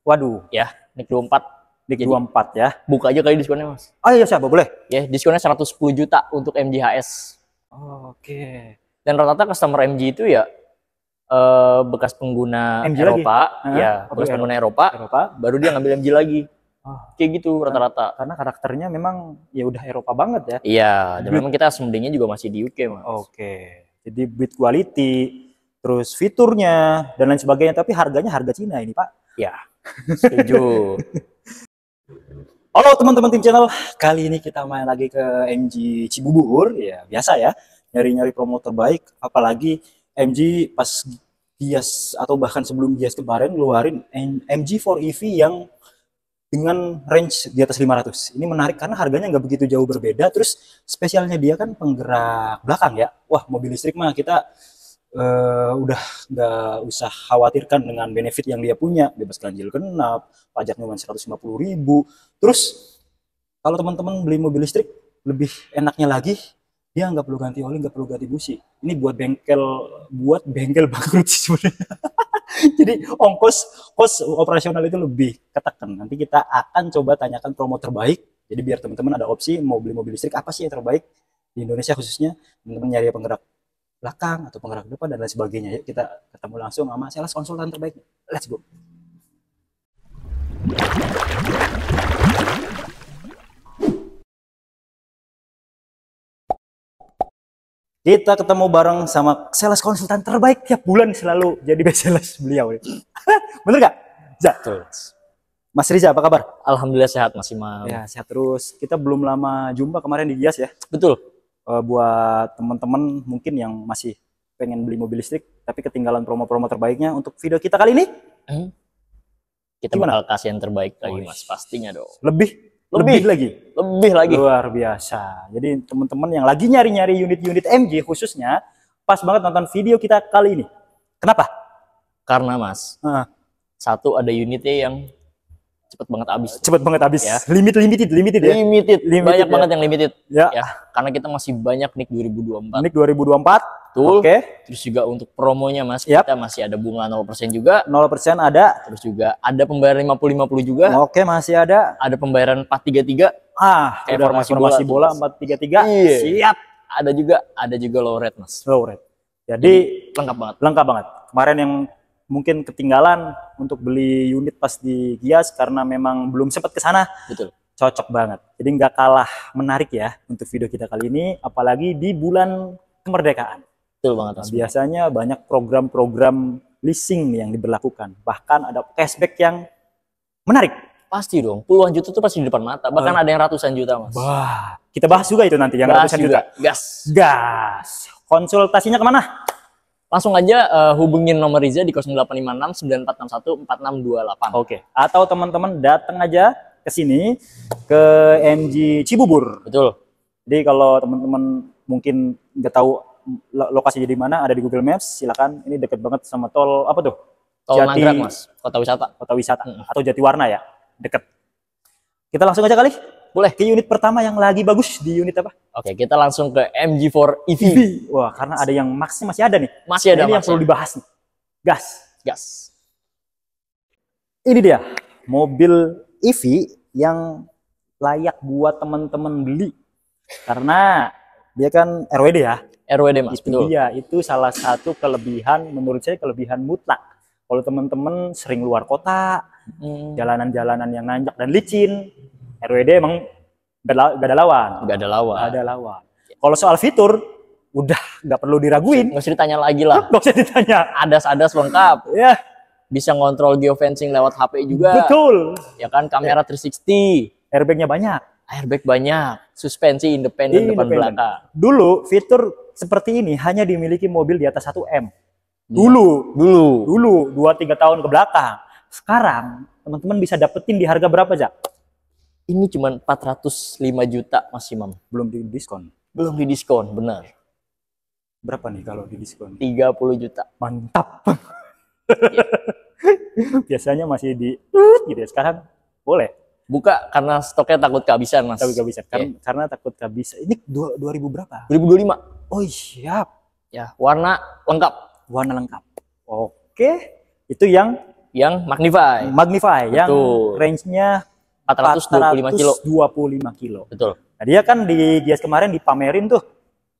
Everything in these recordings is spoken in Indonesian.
Waduh, ya, NIK 24. NIK Jadi, 24 ya. Buka aja kali diskonnya, Mas. Oh iya, siapa boleh? Ya, diskonnya 110 juta untuk MGHS. Oke. Dan rata-rata customer MG itu ya bekas pengguna MG Eropa, lagi? ya, bekas pengguna Eropa, baru dia ngambil MG lagi. Kayak gitu rata-rata. Karena karakternya memang ya udah Eropa banget ya. Iya, dan memang kita sementingnya juga masih di UK, Mas. Oke. Jadi build quality, terus fiturnya dan lain sebagainya, tapi harganya harga Cina ini, Pak. Ya. Setuju. Halo teman-teman tim channel, kali ini kita main lagi ke MG Cibubur, ya biasa ya, nyari-nyari promo terbaik, apalagi MG pas Gias atau bahkan sebelum Gias kemarin ngeluarin MG4 EV yang dengan range di atas 500. Ini menarik karena harganya nggak begitu jauh berbeda, terus spesialnya dia kan penggerak belakang ya. Wah, mobil listrik mah kita udah nggak usah khawatirkan dengan benefit yang dia punya, bebas ganjil genap, pajak cuma 150.000. Terus kalau teman-teman beli mobil listrik lebih enaknya lagi, dia nggak perlu ganti oli, nggak perlu ganti busi. Ini buat bengkel bangkrut sih sebenarnya. Jadi kos operasional itu lebih ketekan. Nanti kita akan coba tanyakan promo terbaik. Jadi biar teman-teman ada opsi mau beli mobil listrik apa sih yang terbaik di Indonesia khususnya. Teman-teman nyari penggerak belakang atau penggerak depan dan lain sebagainya. Yuk kita ketemu langsung sama sales konsultan terbaik. Let's go. Kita ketemu bareng sama sales konsultan terbaik tiap bulan, selalu jadi best sales beliau. Bener gak? Betul. Mas Riza, apa kabar? Alhamdulillah sehat, Mas Imam. Ya, sehat terus. Kita belum lama jumpa kemarin di Gias ya. Betul. Buat teman-teman mungkin yang masih pengen beli mobil listrik tapi ketinggalan promo-promo terbaiknya, untuk video kita kali ini kita bakal kasih yang terbaik lagi, Mas. Pastinya dong. Lebih lagi. Luar biasa. Jadi teman-teman yang lagi nyari-nyari unit-unit MG khususnya, pas banget nonton video kita kali ini. Kenapa? Karena, Mas, satu ada unitnya yang cepet banget habis. Ya. Limited ya. Limited. Banyak banget yang limited. Ya. Karena kita masih banyak NIK 2024. NIK 2024. Betul. Oke. Terus juga untuk promonya, Mas, kita masih ada bunga 0% juga. 0% ada. Terus juga ada pembayaran 50-50 juga. Oke, masih ada. Ada pembayaran 433. Kayak formasi bola 433. Iya. Siap. Ada juga low rate, Mas. Low rate. Jadi lengkap banget. Kemarin yang mungkin ketinggalan untuk beli unit pas di Gias karena memang belum sempat ke sana. Betul. Cocok banget. Jadi nggak kalah menarik ya untuk video kita kali ini, apalagi di bulan kemerdekaan. Betul banget, Mas. Biasanya banyak program-program leasing yang diberlakukan. Bahkan ada cashback yang menarik. Pasti dong. Puluhan juta itu pasti di depan mata. Bahkan ada yang ratusan juta, Mas. Wah, kita bahas juga itu nanti yang ratusan juta. Gas. Konsultasinya kemana? Langsung aja hubungin nomor Riza di 0856 9461 4628. Oke. Atau teman-teman datang aja ke sini ke MG Cibubur. Betul. Jadi kalau teman-teman mungkin nggak tahu lokasinya di mana, ada di Google Maps, silakan. Ini deket banget sama tol apa tuh? Tol Nagrag, Mas. Kota wisata atau Jatiwarna ya, deket. Kita langsung aja kali. Boleh. Ke unit pertama yang lagi bagus, di unit apa? Oke, kita langsung ke MG4 EV. Wah, karena ada yang masih ada nih. Masih ada. Ini yang perlu dibahas nih. Gas. Ini dia mobil EV yang layak buat teman-teman beli. Karena dia kan RWD ya. RWD, Mas. Itu dia, itu salah satu kelebihan, menurut saya kelebihan mutlak. Kalau teman-teman sering luar kota, jalanan-jalanan yang nanjak dan licin, RWD emang gak ada lawan. Kalau soal fitur, udah gak perlu diraguin. Nggak usah ditanya lagi lah. Nggak usah ditanya. Adas lengkap. Ya. Bisa ngontrol geofencing lewat HP juga. Betul. Ya kan, kamera 360. Airbagnya banyak. Airbag banyak. Suspensi independen depan belakang. Dulu fitur seperti ini hanya dimiliki mobil di atas 1M. Dulu 2-3 tahun ke belakang. Sekarang teman-teman bisa dapetin di harga berapa, Jak? Ini cuma 405 juta, Mas Imam. Belum didiskon. Benar. Berapa nih kalau didiskon? 30 juta. Mantap. Biasanya masih di gitu ya. Sekarang boleh. Buka karena stoknya takut kehabisan, Mas. Karena takut kehabisan. Ini 2000 berapa? 2025. Oh, siap. Ya, warna lengkap. Oke. Itu yang yang Magnify. Magnify yang range-nya 425 kilo. Betul. Nah, dia kan di Gias kemarin dipamerin tuh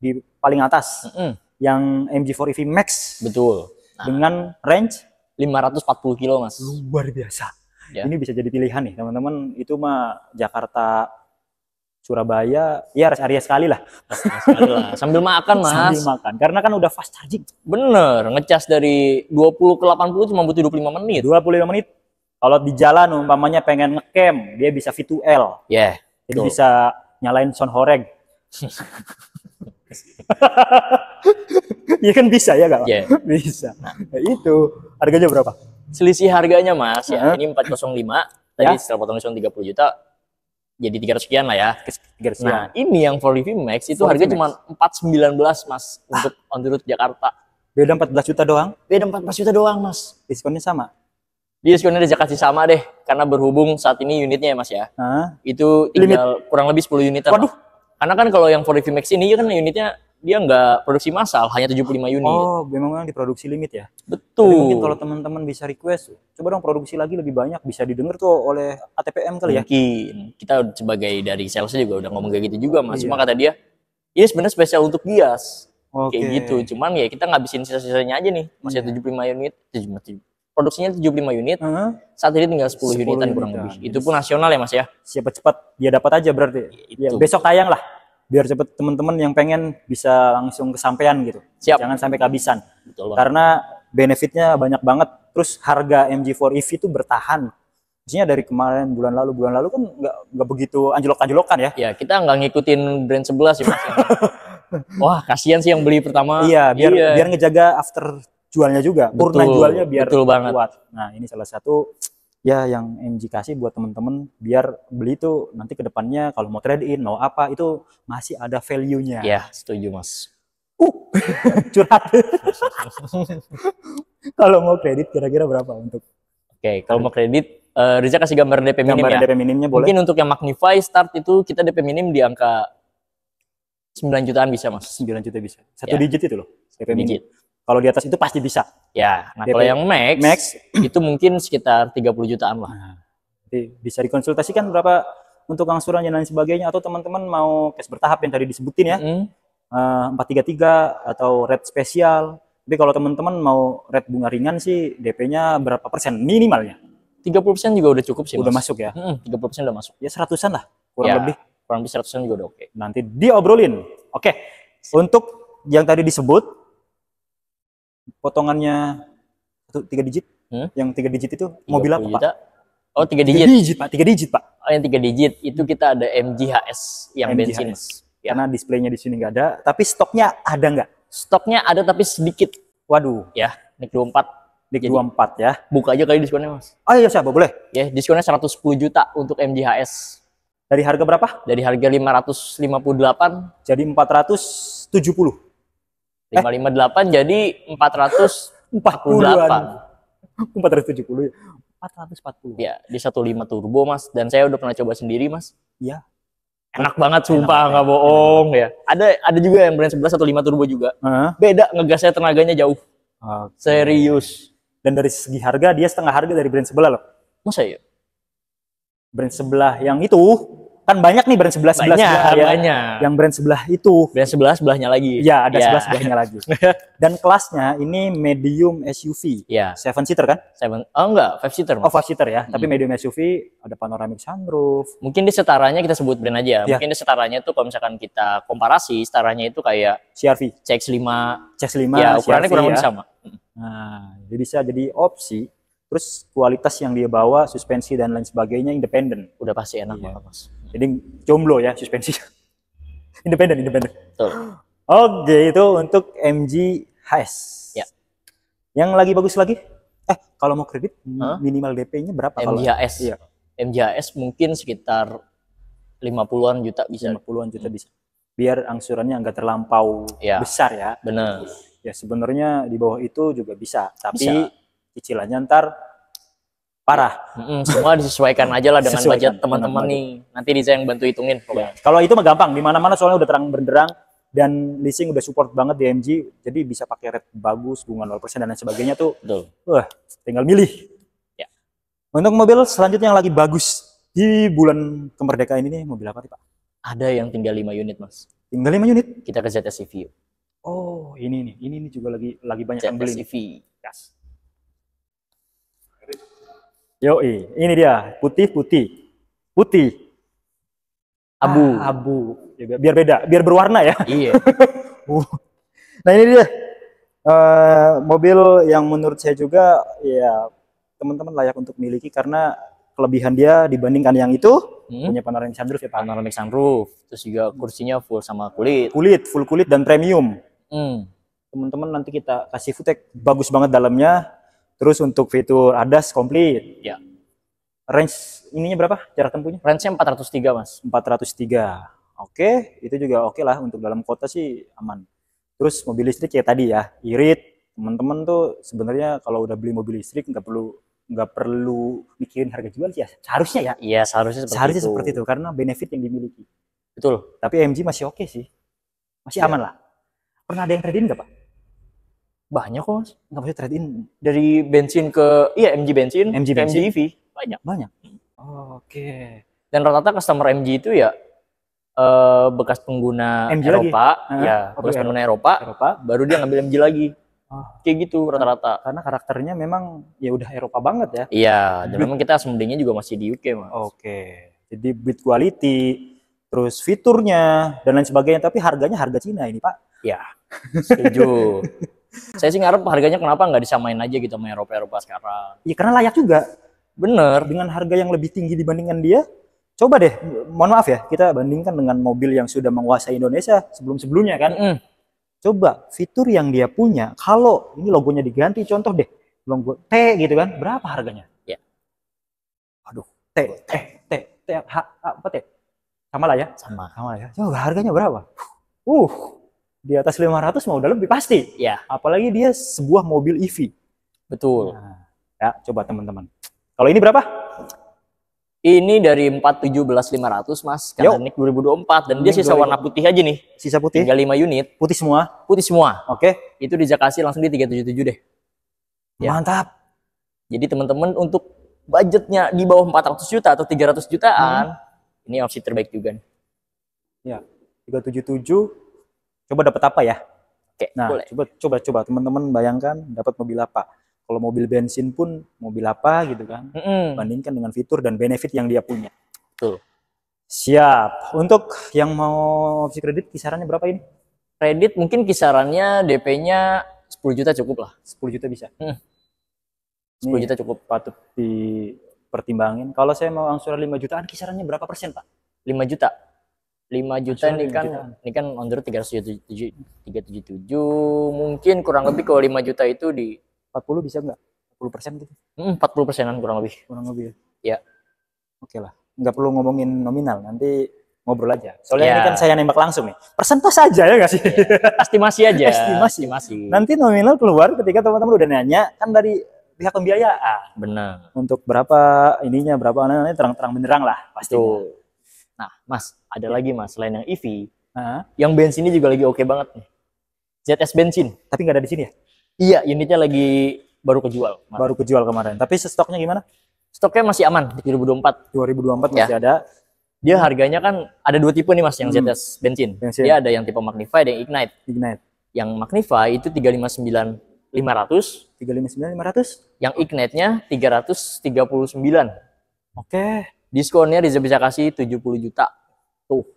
di paling atas. Yang MG4 EV Max. Betul. Nah, dengan range 540 kilo, Mas. Luar biasa. Ya. Ini bisa jadi pilihan nih, teman-teman. Itu mah Jakarta Surabaya, ya rest area sekali lah. Sambil makan, Mas. Sambil makan. Karena kan udah fast charging. Bener, ngecas dari 20 ke 80 cuma butuh 25 menit. 25 menit. Kalau di jalan umpamanya pengen ngecamp, dia bisa V2L. Yeah. Jadi bisa nyalain sound horeg. Iya kan bisa ya Kak? Yeah. Bisa. Nah, itu harganya berapa? Selisih harganya Mas, ya ini 405, tadi setelah potong diskon 30 juta, jadi 300 sekian lah ya. 300 sekian. Nah, ini yang 4EV Max itu harga cuma 419 Mas untuk on the road Jakarta. Beda 14 juta doang? Beda 14 juta doang Mas. Diskonnya sama? Diskonnya udah kasih sama deh, karena berhubung saat ini unitnya ya Mas ya. Itu tinggal kurang lebih 10 unit. Waduh. Karena kan kalau yang 4EV Max ini kan unitnya dia nggak produksi massal, hanya 75 unit. Oh, memang diproduksi limit ya? Betul. Jadi mungkin kalau teman-teman bisa request, coba dong produksi lagi lebih banyak, bisa didengar tuh oleh ATPM kali ya? Mungkin. Kita sebagai dari salesnya juga udah ngomong kayak gitu juga Mas. Cuma kata dia, ini sebenarnya spesial untuk Gias. Kayak gitu. Cuman ya kita ngabisin sisa-sisanya aja nih. Masih 75 unit. Produksinya 75 unit. Saat ini tinggal 10 unitan kurang lebih. Itu pun nasional ya Mas ya? Siapa cepat dia dapat aja berarti. Ya, besok tayang lah. Biar cepet teman-teman yang pengen bisa langsung kesampaian gitu. Siap. Jangan sampai kehabisan. Betul banget. Karena benefitnya banyak banget. Terus harga MG4 EV itu bertahan. Maksudnya dari kemarin bulan lalu kan nggak begitu anjlok-anjlokan ya. Ya kita nggak ngikutin brand sebelah sih Mas. Wah kasihan sih yang beli pertama. Iya biar ngejaga after jualnya juga. Purna jualnya biar kuat. Nah ini salah satu ya yang MG kasih buat temen-temen biar beli tuh nanti ke depannya kalau mau trade in mau apa itu masih ada value-nya. Ya setuju Mas. Curhat. Kalau mau kredit kira-kira berapa untuk? Oke, kalau mau kredit Riza kasih gambar DP minim ya. DP minimnya boleh. Mungkin untuk yang Magnify start itu kita DP minim di angka 9 jutaan bisa Mas. 9 juta bisa. Satu digit itu loh DP minim. Kalau di atas itu pasti bisa. Ya, nah kalau yang Max itu mungkin sekitar 30 jutaan lah. Nah, jadi bisa dikonsultasikan berapa untuk angsuran dan lain sebagainya atau teman-teman mau cash bertahap yang tadi disebutin ya. 433 atau rate spesial. Tapi kalau teman-teman mau rate bunga ringan sih DP-nya berapa persen minimalnya? 30% juga udah cukup sih. Udah Mas. Masuk ya? 30% udah masuk. Ya 100-an lah kurang lebih. Kurang lebih 100-an juga udah oke. Nanti diobrolin. Oke. Untuk yang tadi disebut potongannya 3 digit, yang 3 digit itu mobil apa Pak? Oh 3 digit. 3 digit Pak. Oh yang 3 digit itu kita ada MG HS yang bensin. Karena displaynya di sini nggak ada, tapi stoknya ada nggak? Stoknya ada tapi sedikit. Waduh. Ya, Nik 24. Nik 24 ya. Buka aja kali diskonnya Mas. Oh iya siapa boleh? Ya diskonnya 110 juta untuk MG HS. Dari harga berapa? Dari harga 558 jadi 470. 558 jadi 448. 470. 440. Ya, di 15 turbo Mas dan saya udah pernah coba sendiri Mas. Iya. Enak banget sumpah nggak bohong ya. Ada juga yang brand 11 15 turbo juga. Beda ngegasnya tenaganya jauh. Serius. Dan dari segi harga dia setengah harga dari brand sebelah loh. Masa ya? Brand sebelah yang itu kan banyak nih brand sebelah ya. Yang brand sebelah itu. Brand sebelah sebelahnya lagi. Ya, ada sebelah sebelahnya lagi. Dan kelasnya ini medium SUV. Ya. 7-seater kan? Oh enggak, 5-seater. Oh, 5-seater ya. Tapi medium SUV ada panoramic sunroof. Mungkin di setaranya kita sebut brand aja. Ya. Mungkin di setaranya tuh kalau misalkan kita komparasi, setaranya itu kayak CR-V, CX-5. CX-5 ya, ukurannya kurang lebih sama. Nah, jadi bisa jadi opsi. Terus kualitas yang dia bawa, suspensi dan lain sebagainya independen. Udah pasti enak banget Mas. Jadi jomblo ya suspensi. independen. Betul. Oke, itu untuk MG HS. Ya. Yang lagi bagus lagi? Kalau mau kredit minimal DP-nya berapa? MG HS. Iya. MG HS mungkin sekitar 50-an juta bisa. 50-an juta bisa. Biar angsurannya nggak terlampau besar ya. Benar. Ya sebenarnya di bawah itu juga bisa, tapi cicilannya ntar parah. Semua disesuaikan aja lah dengan budget teman-teman nih. Nanti Riza yang bantu hitungin. Ya. Kalau itu mah gampang, di mana-mana soalnya udah terang benderang dan leasing udah support banget di MG, jadi bisa pakai rate bagus, bunga 0% dan lain sebagainya tuh. Betul. Wah, tinggal milih. Untuk mobil selanjutnya yang lagi bagus di bulan kemerdekaan ini mobil apa nih Pak? Ada yang tinggal 5 unit Mas. Tinggal 5 unit? Kita ke ZS EV. Oh ini nih, ini juga lagi banyak yang beli. ZS EV. Yes. Yo, ini dia putih. Abu. Biar beda, biar berwarna ya. Iya. Nah ini dia mobil yang menurut saya juga ya teman-teman layak untuk miliki karena kelebihan dia dibandingkan yang itu punya panoramic sunroof ya Pak. Panoramic sunroof, terus juga kursinya full sama kulit. Full kulit dan premium. Teman-teman nanti kita kasih footage bagus banget dalamnya. Terus untuk fitur ADAS komplit. Ya. Range ininya berapa? Jarak tempuhnya? Range-nya 403 Mas. 403. Oke, itu juga oke lah untuk dalam kota sih aman. Terus mobil listrik ya tadi ya, irit. Teman-teman tuh sebenarnya kalau udah beli mobil listrik nggak perlu mikirin harga jual sih ya. Seharusnya ya. Iya, seharusnya seperti itu karena benefit yang dimiliki. Betul. Tapi MG masih oke sih. Masih aman lah. Pernah ada yang trade-in nggak Pak? Banyak kok Mas. Nggak bisa trade-in. Dari bensin ke MG bensin, MG bensin. MG EV. Banyak. Oke. Dan rata-rata customer MG itu ya bekas pengguna MG Eropa, lagi? bekas pengguna Eropa, baru dia ngambil MG lagi. Kayak gitu rata-rata. Karena karakternya memang ya udah Eropa banget ya. Iya, dan memang kita assemblingnya juga masih di UK Mas. Oke. Jadi build quality, terus fiturnya dan lain sebagainya, tapi harganya harga Cina ini Pak. Ya, setuju. Saya sih ngarep harganya kenapa nggak disamain aja gitu sama Eropa sekarang. Iya karena layak juga. Bener. Dengan harga yang lebih tinggi dibandingkan dia, coba deh, mohon maaf ya, kita bandingkan dengan mobil yang sudah menguasai Indonesia sebelum-sebelumnya kan. Coba fitur yang dia punya, kalau ini logonya diganti, contoh deh, logo T gitu kan, berapa harganya? Ya. Aduh, apa T? Sama lah ya? Sama ya. Coba harganya berapa? Di atas 500 mah udah lebih pasti. Ya. Apalagi dia sebuah mobil EV. Betul. Nah, ya, coba teman-teman. Kalau ini berapa? Ini dari 417.500 Mas, karena NIK 2024 dan dia sisa warna putih aja nih. Sisa putih. Tinggal 5 unit. Putih semua. Oke. Itu bisa kasih langsung di 377 deh. Ya. Mantap. Jadi teman-teman untuk budgetnya di bawah 400 juta atau 300 jutaan, ini opsi terbaik juga nih. Ya, 377. Coba dapat apa ya? Oke, nah, boleh. Coba teman-teman bayangkan dapat mobil apa. Kalau mobil bensin pun mobil apa gitu kan. Bandingkan dengan fitur dan benefit yang dia punya. Betul. Siap. Untuk yang mau opsi kredit kisarannya berapa ini? Kredit mungkin kisarannya DP-nya 10 juta cukup lah. 10 juta bisa. 10 juta cukup. Patut dipertimbangin. Kalau saya mau angsuran 5 jutaan kisarannya berapa persen Pak? 5 juta. 5 juta ini kan on the road 377 mungkin kurang lebih kalau 5 juta itu di 40 bisa nggak? 40% gitu? 40%-an kurang lebih ya. Oke lah, nggak perlu ngomongin nominal, nanti ngobrol aja soalnya ini kan saya nembak langsung nih, persentase aja ya nggak sih? Estimasi aja. Estimasi. Nanti nominal keluar ketika teman-teman udah nanya kan dari pihak pembiayaan. Benar. Untuk berapa ininya, berapa nanti terang-terang benderang lah pasti. Nah, Mas, ada lagi Mas selain yang EV, yang bensin ini juga lagi oke banget nih. ZS bensin. Tapi nggak ada di sini ya? Iya, unitnya lagi baru kejual. Baru kejual kemarin. Tapi stoknya gimana? Stoknya masih aman di 2024. 2024 masih ada. Dia harganya kan ada 2 tipe nih Mas yang ZS bensin. Dia ada yang tipe Magnify dan yang Ignite. Yang Magnify itu 359.500. 359.500. Yang Ignite-nya 339. Oke. Diskonnya bisa kasih 70 juta. Tuh.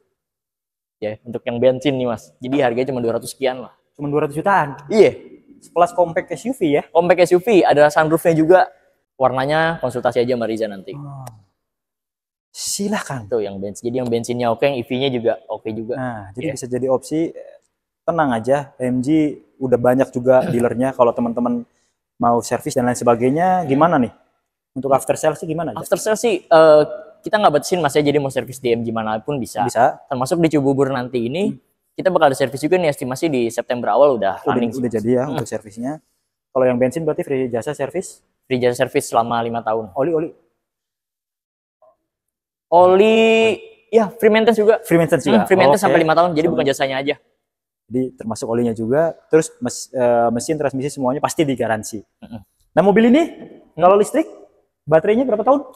Ya, untuk yang bensin nih Mas. Jadi harganya cuma 200 sekian lah. Cuma 200 jutaan? Iya. Plus compact SUV ya? Compact SUV, ada sunroofnya juga. Warnanya konsultasi aja sama Riza nanti. Silahkan. Tuh yang bensin. Jadi yang bensinnya oke, yang EV-nya juga oke juga. Nah, jadi bisa jadi opsi. Tenang aja, MG udah banyak juga dealernya. Kalau teman-teman mau servis dan lain sebagainya, gimana nih? Untuk after sales sih gimana? After sales sih kita nggak batasin Mas ya, jadi mau servis di MG manapun bisa. Termasuk di Cibubur nanti ini. Kita bakal ada servis juga nih, estimasi di September awal udah running. Udah jadi ya untuk servisnya. Kalau yang bensin berarti free jasa servis? Free jasa servis selama 5 tahun. Oli ya free maintenance juga. Free maintenance juga? Free maintenance sampai 5 tahun, jadi bukan jasanya aja. Jadi termasuk olinya juga, terus mesin, transmisi semuanya pasti digaransi. Nah mobil ini kalau listrik Baterainya berapa tahun?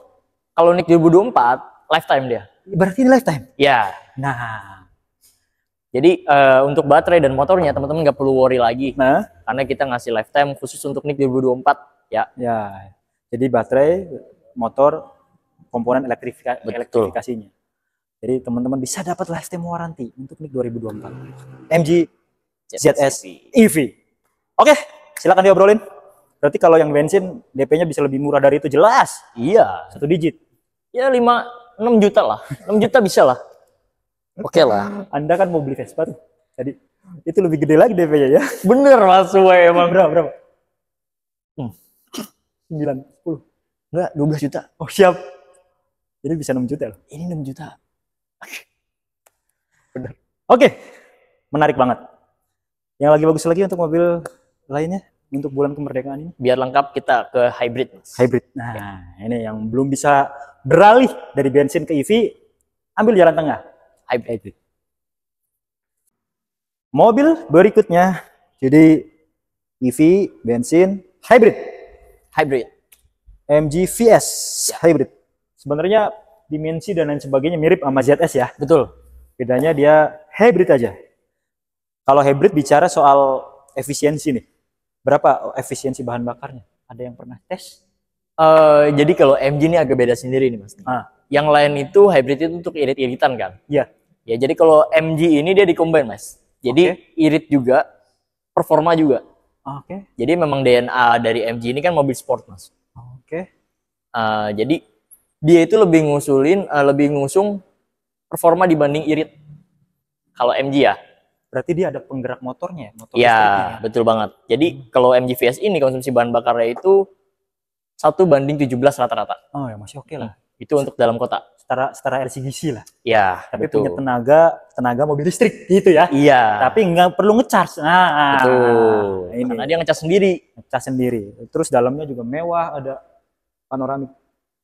Kalau NIK 2024 lifetime dia. Berarti ini lifetime? Ya. Nah, jadi untuk baterai dan motornya teman-teman nggak perlu worry lagi. Nah, karena kita ngasih lifetime khusus untuk NIK 2024 ya. Ya. Jadi baterai, motor, komponen elektrifikasinya. Jadi teman-teman bisa dapat lifetime warranty untuk NIK 2024. MG ZS EV. Oke, silakan diobrolin. Berarti kalau yang bensin DP-nya bisa lebih murah dari itu, jelas. Iya. 1 digit. Ya 6 juta lah. 6 juta bisa lah. Oke lah. Anda kan mau beli Vespa tuh. Jadi itu lebih gede lagi DP-nya ya. Bener Mas Wei emang. Berapa? 9, 10. Enggak, 12 juta. Oh siap. Ini bisa 6 juta loh. Ini 6 juta. Benar. Oke. Menarik banget. Yang lagi bagus lagi untuk mobil lainnya untuk bulan kemerdekaan ini? Biar lengkap kita ke hybrid. Hybrid. Nah, ini yang belum bisa beralih dari bensin ke EV, ambil jalan tengah. Hybrid. Mobil berikutnya, jadi EV, bensin, hybrid. MG VS hybrid. Sebenarnya dimensi dan lain sebagainya mirip sama ZS ya. Betul. Bedanya dia hybrid aja. Kalau hybrid bicara soal efisiensi nih. Berapa efisiensi bahan bakarnya? Ada yang pernah tes? Jadi kalau MG ini agak beda sendiri nih Mas. Yang lain itu hybrid itu untuk irit-iritan kan? Iya. Ya jadi kalau MG ini dia di-combine Mas. Jadi irit juga, performa juga. Jadi memang DNA dari MG ini kan mobil sport Mas. Jadi dia itu lebih ngusung performa dibanding irit. Kalau MG ya. Berarti dia ada penggerak motornya ya? Motor ya, betul banget. Jadi kalau MG VS ini konsumsi bahan bakarnya itu 1:17 rata-rata. Oh ya masih oke lah. Itu untuk dalam kota. Setara LCGC lah. Ya, tapi betul. Punya tenaga mobil listrik gitu ya. Iya. Tapi nggak perlu ngecas. Nah, betul. Ini. Karena dia ngecas sendiri. Terus dalamnya juga mewah, ada panoramik.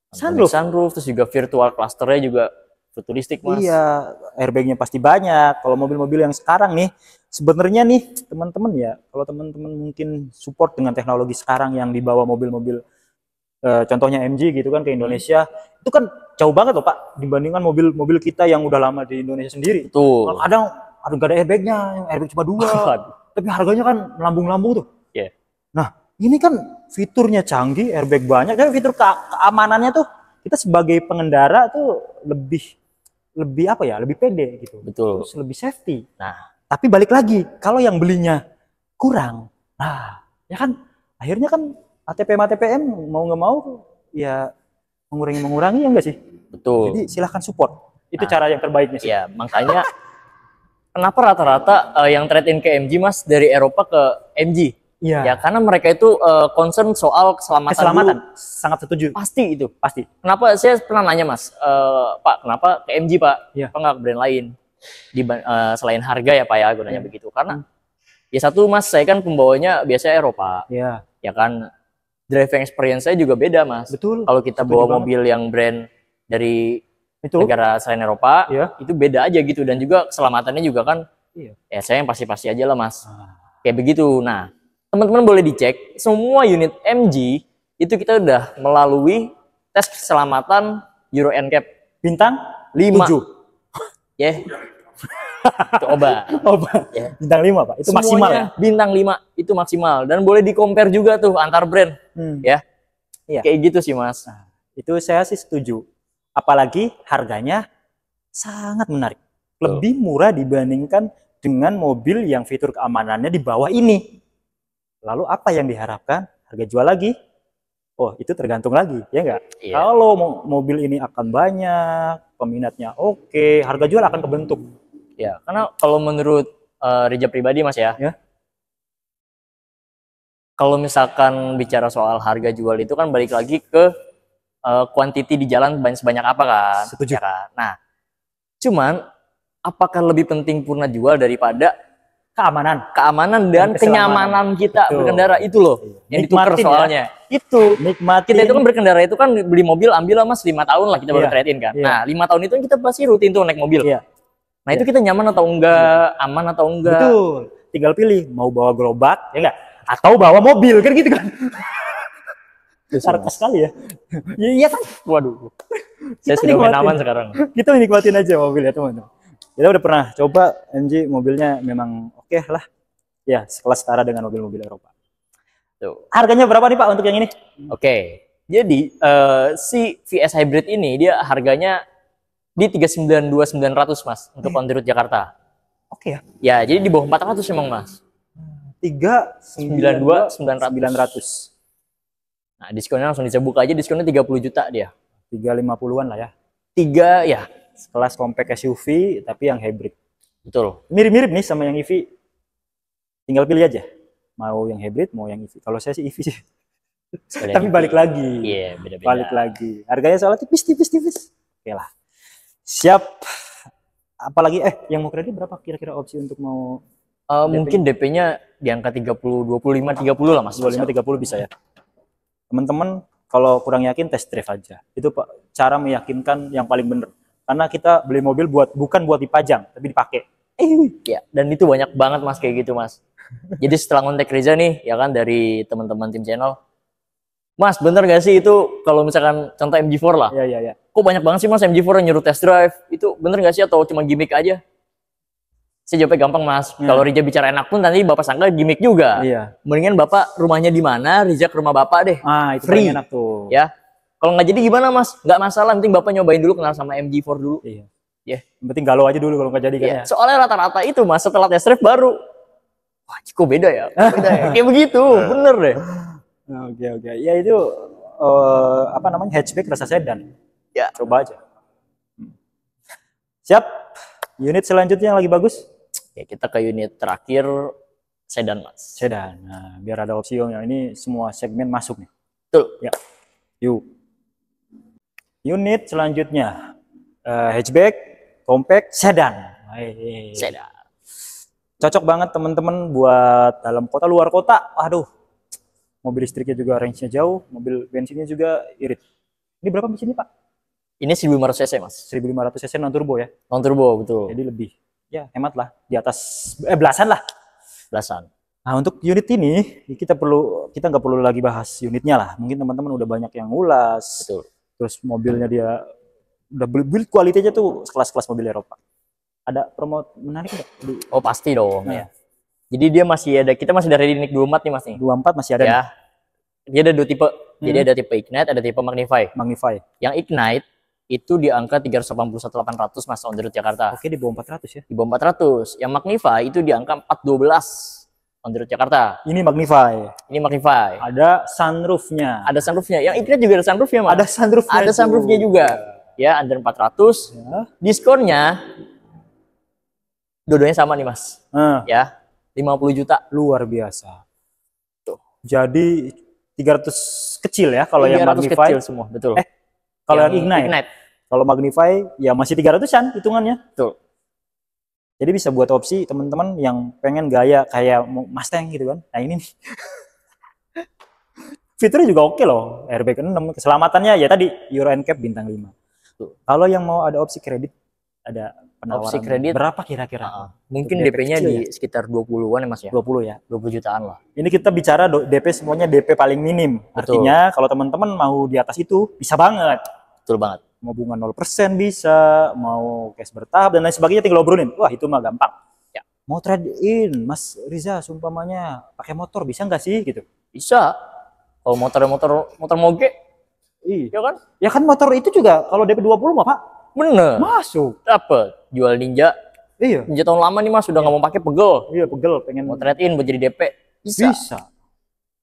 Sunroof, terus juga virtual clusternya juga futuristik Mas. Iya, airbagnya pasti banyak. Kalau mobil-mobil yang sekarang nih, sebenarnya nih teman-teman ya, kalau teman-teman mungkin support dengan teknologi sekarang yang dibawa mobil-mobil, contohnya MG gitu kan ke Indonesia, itu kan jauh banget loh Pak, dibandingkan mobil-mobil kita yang udah lama di Indonesia sendiri. Betul. Kadang nggak ada airbagnya, airbag cuma 2, tapi harganya kan melambung-lambung tuh. Yeah. Nah, ini kan fiturnya canggih, airbag banyak, tapi fitur keamanannya tuh kita sebagai pengendara tuh lebih apa ya, lebih pede gitu. Betul. Terus lebih safety. Nah, tapi balik lagi, kalau yang belinya kurang, nah ya kan akhirnya kan ATPM mau nggak mau ya mengurangi ya enggak sih? Betul. Jadi silahkan support. Itu cara yang terbaiknya sih. Ya, makanya kenapa rata-rata yang trade-in ke MG Mas dari Eropa ke MG? Iya. Ya karena mereka itu concern soal keselamatan. Dulu. Sangat setuju. Pasti itu. Pasti. Kenapa saya pernah nanya Mas, Pak, kenapa ke MG Pak? Iya. Apa nggak ke brand lain? Selain harga ya Pak ya, gue nanya begitu. Karena ya satu Mas, saya kan pembawanya biasanya Eropa. Iya. Ya kan, driving experience saya juga beda Mas. Betul. Kalau kita bawa mobil yang brand dari negara selain Eropa, itu beda aja gitu. Dan juga keselamatannya juga kan, ya saya yang pasti-pasti aja lah Mas. Kayak begitu. Nah, teman-teman boleh dicek, semua unit MG itu kita udah melalui tes keselamatan Euro NCAP bintang 5. Ya. Itu obat. Yeah. Bintang 5 Pak. Itu semuanya maksimal ya. Bintang 5 itu maksimal dan boleh di-compare juga tuh antar brand. Ya. Iya. Kayak gitu sih Mas. Nah, itu saya sih setuju. Apalagi harganya sangat menarik. Lebih murah dibandingkan dengan mobil yang fitur keamanannya di bawah ini. Lalu apa yang diharapkan? Harga jual lagi? Oh, itu tergantung lagi, ya enggak? Iya. Kalau mobil ini akan banyak, peminatnya oke, harga jual akan kebentuk. Ya, karena kalau menurut Rija pribadi Mas ya, kalau misalkan bicara soal harga jual itu kan balik lagi ke quantity di jalan sebanyak apa kan? Setuju. Ya kan? Nah, cuman apakah lebih penting purna jual daripada keamanan dan kenyamanan kita berkendara itu loh yang ditukar soalnya itu kita itu kan berkendara itu kan beli mobil ambil lah Mas 5 tahun lah kita baru trade-in kan. Nah 5 tahun itu kita pasti rutin tuh naik mobil. Nah itu kita nyaman atau enggak, aman atau enggak. Betul, tinggal pilih mau bawa gerobak ya enggak atau bawa mobil kan gitu kan. Sarkas sekali ya. Iya kan? Waduh. Saya sudah main aman sekarang. Kita nikmatin aja mobilnya teman-teman. Kita udah pernah coba MG, mobilnya memang oke lah. Ya, sekelas setara dengan mobil-mobil Eropa. Tuh. Harganya berapa nih Pak untuk yang ini? Oke. Jadi si VS Hybrid ini dia harganya di 392.900 Mas untuk on the road Jakarta. Oke ya. Ya, jadi di bawah 400 emang Mas. 392.900. Nah, diskonnya langsung bisa buka aja, diskonnya 30 juta dia. 350-an lah ya. 3 ya. Kelas compact SUV tapi yang hybrid. Betul. Mirip-mirip nih sama yang EV. Tinggal pilih aja. Mau yang hybrid, mau yang EV. Kalau saya sih EV sih. Tapi balik lagi. Iya, beda-beda. Balik lagi. Harganya soalnya tipis. Oke lah. Siap. Apalagi yang mau kredit berapa kira-kira opsi untuk mau mungkin DP-nya di angka 30, 25, 30 lah Mas. 25, 30 bisa ya. Teman-teman kalau kurang yakin test drive aja. Itu Pak cara meyakinkan yang paling bener. Karena kita beli mobil bukan buat dipajang, tapi dipakai. Ya, dan itu banyak banget Mas kayak gitu Mas. Jadi setelah ngontek Riza nih, ya kan dari teman-teman tim channel, Mas bener gak sih itu kalau misalkan contoh MG4 lah? Iya. Kok banyak banget sih Mas MG4 yang nyuruh test drive? Itu bener gak sih atau cuma gimmick aja? Saya jawabnya gampang Mas. Ya. Kalau Riza bicara enak pun nanti Bapak sangka gimmick juga. Iya. Mendingan Bapak rumahnya di mana, Riza ke rumah Bapak deh. Itu free. Enak tuh. Ya. Kalau nggak jadi gimana Mas? Nggak masalah, penting Bapak nyobain dulu, kenal sama MG4 dulu. Iya. Ya. Yang penting galau aja dulu kalau nggak jadi kan ya. Soalnya rata-rata itu Mas setelah test drive baru, wah kok beda ya? Beda ya? Kayak begitu, bener deh. Oke. Ya itu hatchback rasa sedan. Ya. Coba aja. Siap. Unit selanjutnya yang lagi bagus. Ya, kita ke unit terakhir sedan Mas. Sedan. Nah, biar ada opsi yang ini semua segmen masuk nih. Betul. Ya. Yuk. Unit selanjutnya hatchback, compact, sedan. Sedan. Cocok banget teman-teman buat dalam kota, luar kota. Aduh. Mobil listriknya juga range-nya jauh, mobil bensinnya juga irit. Ini berapa mesinnya, Pak? Ini 1500 cc, Mas. 1500 cc non turbo ya? Non turbo, betul. Jadi lebih. Ya, hemat lah. Di atas belasan lah. Belasan. Nah, untuk unit ini kita nggak perlu lagi bahas unitnya lah. Mungkin teman-teman udah banyak yang ngulas. Betul. Terus mobilnya dia udah build quality-nya tuh kelas-kelas mobil Eropa. Ada promo menarik nggak? Oh, pasti dong. Nah. Ya. Jadi dia kita masih dari Nick 24 nih Mas nih. 24 masih ada. Ya. Nih. Dia ada dua tipe. Jadi ada tipe Ignite, ada tipe Magnify. Yang Ignite itu di angka 381.800 Mas on the road Jakarta. Oke, di bawah 400 ya. Di bawah 400. Yang Magnify itu di angka 412 on the road Jakarta. Ini Magnify. Ada sunroofnya. Yang Ignite juga ada sunroofnya, Mas. Ada sunroofnya juga. Ya, under 400. Ya. Diskonnya dua-duanya sama nih, Mas. Ya, 50 juta. Luar biasa. Tuh. Jadi 300 kecil ya kalau yang Magnify. Kecil semua, betul. Kalau yang Ignite. Kalau Magnify ya masih 300-an hitungannya. Betul. Jadi bisa buat opsi teman-teman yang pengen gaya kayak Mustang gitu kan. Nah ini nih. Fiturnya juga oke loh. Airbag 6, keselamatannya ya tadi Euro NCAP bintang 5. Kalau yang mau ada opsi kredit, ada penawaran. Opsi kredit berapa kira-kira? Mungkin DP-nya di sekitar 20-an ya Mas ya. 20 ya. 20 jutaan lah. Ini kita bicara DP semuanya DP paling minim. Betul. Artinya kalau teman-teman mau di atas itu bisa banget. Betul banget. Mau bunga 0% bisa, mau cash bertahap dan lain sebagainya tinggal obrolin. Wah, itu mah gampang. Ya. Mau trade in, Mas Riza, sumpamanya pakai motor bisa nggak sih gitu? Bisa. Kalau motor moge, iya kan? Ya kan motor itu juga kalau DP 20 mah, Pak. Bener. Masuk. Dapat. Jual Ninja. Iya. Ninja tahun lama nih Mas, udah nggak mau pakai pegel. Iya, pegel, pengen mau trade in buat jadi DP. Bisa.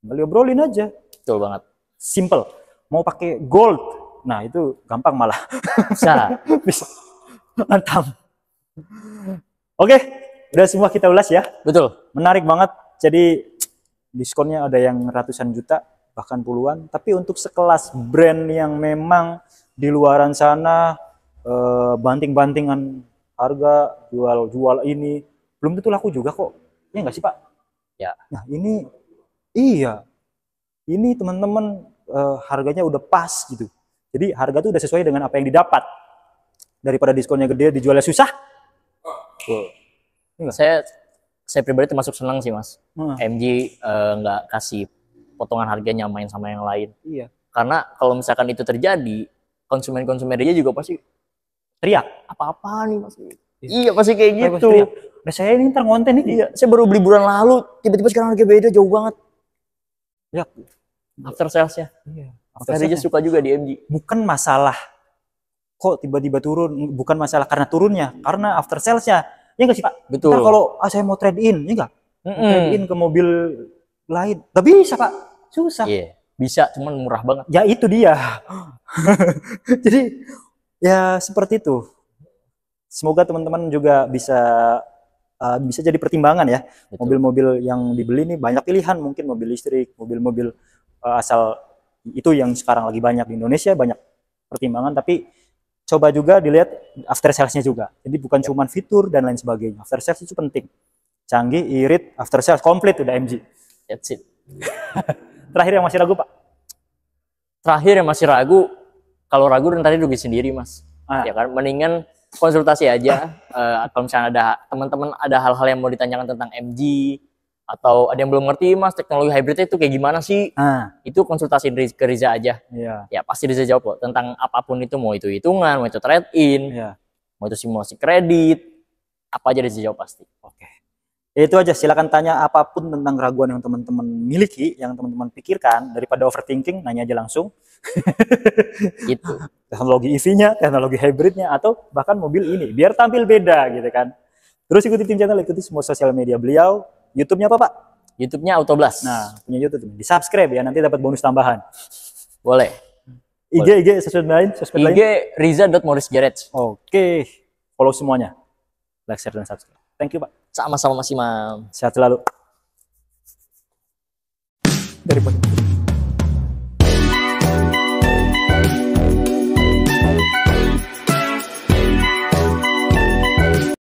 Beli obrolin aja. Betul banget. Simple. Mau pakai gold. Nah, itu gampang malah. Bisa. Bisa. Mantap. Oke, udah semua kita ulas ya. Betul. Menarik banget. Jadi diskonnya ada yang ratusan juta, bahkan puluhan. Tapi untuk sekelas brand yang memang di luaran sana banting-bantingan harga, jual ini belum tentu laku juga kok. Ya nggak sih Pak? Ya. Nah ini iya. Ini teman-teman harganya udah pas gitu. Jadi harga tuh udah sesuai dengan apa yang didapat. Daripada diskonnya gede dijualnya susah. Saya pribadi termasuk senang sih Mas. MG nggak kasih potongan harga nyamain sama yang lain. Iya. Karena kalau misalkan itu terjadi, konsumen-konsumen dia juga pasti teriak. Apa-apa nih Mas? Iya pasti kayak gitu. Nah saya ini ntar ngonten nih. Iya, saya baru beli bulan lalu, tiba-tiba sekarang harga beda jauh banget. Ya, after salesnya. Iya. Makanya dia suka juga di MG. Bukan masalah kok tiba-tiba turun, bukan masalah karena turunnya, karena after salesnya. Ya nggak sih Pak? Betul. Ntar kalau saya mau trade in, ya nggak? Trade in ke mobil lain, nggak bisa Pak, susah. Iya, bisa, cuman murah banget. Ya itu dia. Jadi ya seperti itu. Semoga teman-teman juga bisa jadi pertimbangan ya. Mobil-mobil yang dibeli ini banyak pilihan, mungkin mobil listrik, mobil-mobil asal itu yang sekarang lagi banyak di Indonesia, banyak pertimbangan, tapi coba juga dilihat after sales-nya juga. Jadi bukan cuma fitur dan lain sebagainya. After sales itu penting. Canggih, irit, after sales komplit udah MG. That's it. Terakhir yang masih ragu Pak? Terakhir yang masih ragu, kalau ragu dan tadi rugi sendiri Mas. Ya kan, mendingan konsultasi aja. Kalau misalnya ada teman-teman ada hal-hal yang mau ditanyakan tentang MG atau ada yang belum ngerti Mas teknologi hybridnya itu kayak gimana sih? Itu konsultasi ke Riza aja. Ya pasti Riza jawab kok tentang apapun itu, mau itu hitungan, mau itu trade in, mau itu simulasi kredit, apa aja Riza jawab pasti. Oke. Itu aja, silakan tanya apapun tentang keraguan yang teman-teman miliki, yang teman-teman pikirkan, daripada overthinking, nanya aja langsung. Gitu. Teknologi EV-nya, teknologi hybridnya, atau bahkan mobil ini, biar tampil beda gitu kan. Terus ikuti tim channel, ikuti semua sosial media beliau. YouTube-nya apa Pak? YouTube-nya Autoblast. Nah, punya YouTube, di subscribe ya, nanti dapat bonus tambahan. Boleh. IG, sosmed lain? IG riza.morrisgarage. Oke, follow semuanya. Like, share, dan subscribe. Thank you Pak. Sama-sama Mas Imam. Sehat selalu. Daripada